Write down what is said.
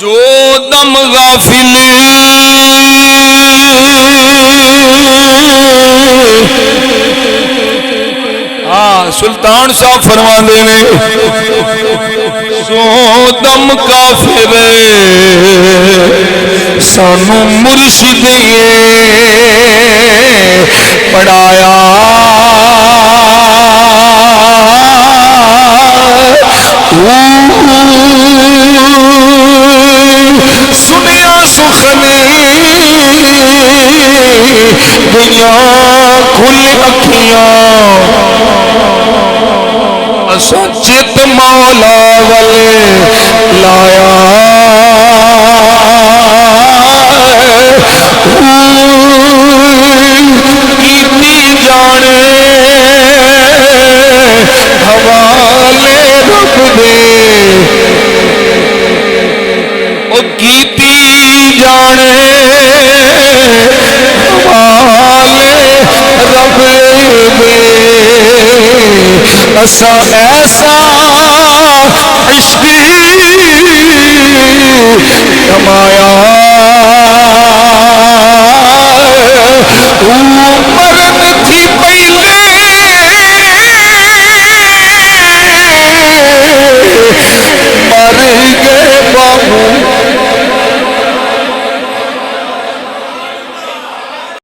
جو دم غافل سلطان صاحب فرماندے نے جو دم کافر سانو مرشد پڑھایا سنیا سخنی دنیا کھل اکھیاں اسا چت مولا والے لایا کیتی جانے حوالے رب دے او کیتی جانے حوالے رب دے اسا ایسا عشق کما